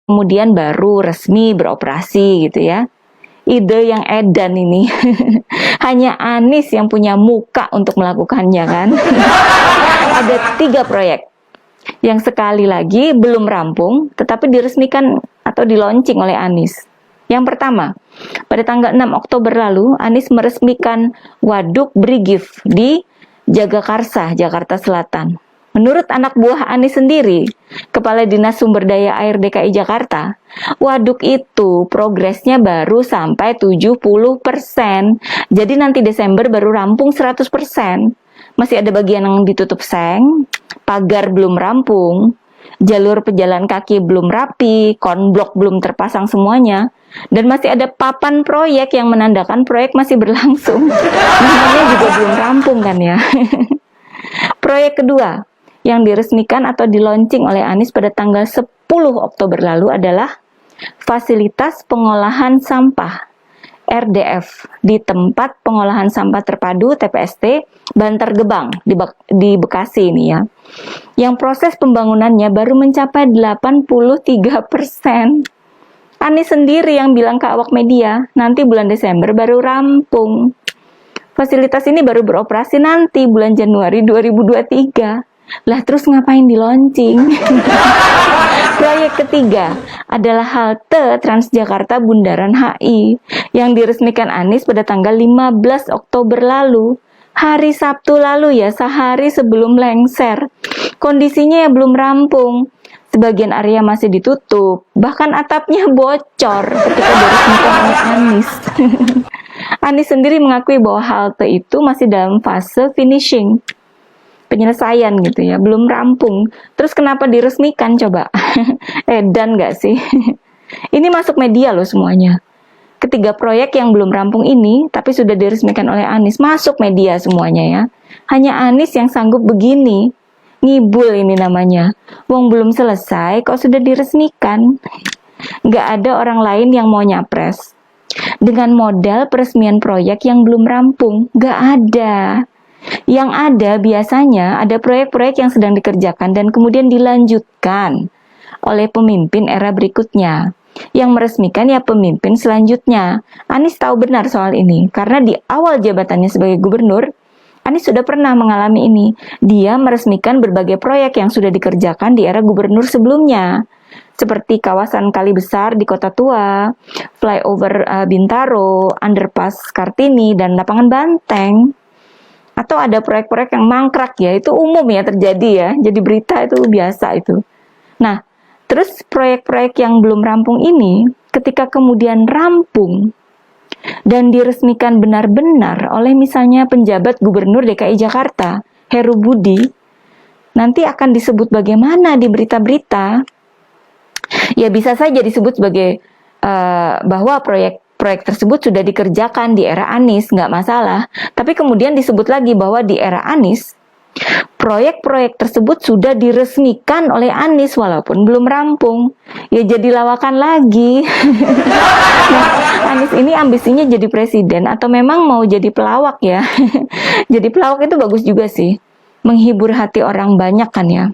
kemudian baru resmi beroperasi gitu ya. Ide yang edan ini. Hanya Anies yang punya muka untuk melakukannya kan. Ada 3 proyek yang sekali lagi belum rampung tetapi diresmikan atau di-launching oleh Anies. Yang pertama, pada tanggal 6 Oktober lalu Anies meresmikan Waduk Brigif di Jagakarsa, Jakarta Selatan. Menurut anak buah Anies sendiri, Kepala Dinas Sumber Daya Air DKI Jakarta, waduk itu progresnya baru sampai 70%. Jadi nanti Desember baru rampung 100%. Masih ada bagian yang ditutup seng, pagar belum rampung, jalur pejalan kaki belum rapi, konblok belum terpasang semuanya, dan masih ada papan proyek yang menandakan proyek masih berlangsung. Namanya juga belum rampung kan ya. Proyek kedua yang diresmikan atau di-launching oleh Anies pada tanggal 10 Oktober lalu adalah Fasilitas Pengolahan Sampah RDF di tempat pengolahan sampah terpadu TPST Bantar Gebang di Bekasi ini ya. Yang proses pembangunannya baru mencapai 83%. Anies sendiri yang bilang ke awak media, nanti bulan Desember baru rampung. Fasilitas ini baru beroperasi nanti bulan Januari 2023. Lah terus ngapain di-launching? Proyek ketiga adalah halte Transjakarta Bundaran HI yang diresmikan Anies pada tanggal 15 Oktober lalu. Hari Sabtu lalu ya, sehari sebelum lengser. Kondisinya ya belum rampung. Sebagian area masih ditutup, bahkan atapnya bocor ketika diresmikan oleh Anies. Anies sendiri mengakui bahwa halte itu masih dalam fase finishing, penyelesaian gitu ya, belum rampung. Terus kenapa diresmikan coba? Edan gak sih? Ini masuk media loh semuanya. Ketiga proyek yang belum rampung ini, tapi sudah diresmikan oleh Anies, masuk media semuanya ya. Hanya Anies yang sanggup begini. Ngibul ini namanya. Wong belum selesai kok sudah diresmikan. Gak ada orang lain yang mau nyapres dengan modal peresmian proyek yang belum rampung. Gak ada. Yang ada biasanya ada proyek-proyek yang sedang dikerjakan dan kemudian dilanjutkan oleh pemimpin era berikutnya. Yang meresmikan ya pemimpin selanjutnya. Anies tahu benar soal ini karena di awal jabatannya sebagai gubernur, Anies sudah pernah mengalami ini. Dia meresmikan berbagai proyek yang sudah dikerjakan di era gubernur sebelumnya. Seperti kawasan Kali Besar di Kota Tua, flyover Bintaro, underpass Kartini, dan lapangan Banteng. Atau ada proyek-proyek yang mangkrak ya, itu umum ya terjadi ya. Jadi berita itu biasa itu. Nah, terus proyek-proyek yang belum rampung ini, ketika kemudian rampung, dan diresmikan benar-benar oleh misalnya penjabat Gubernur DKI Jakarta, Heru Budi, nanti akan disebut bagaimana di berita-berita? Ya bisa saja disebut sebagai bahwa proyek tersebut sudah dikerjakan di era Anies, nggak masalah. Tapi kemudian disebut lagi bahwa di era Anies, proyek-proyek tersebut sudah diresmikan oleh Anies walaupun belum rampung. Ya jadi lawakan lagi. Nah, Anies ini ambisinya jadi presiden atau memang mau jadi pelawak ya? Jadi pelawak itu bagus juga sih. Menghibur hati orang banyak kan ya.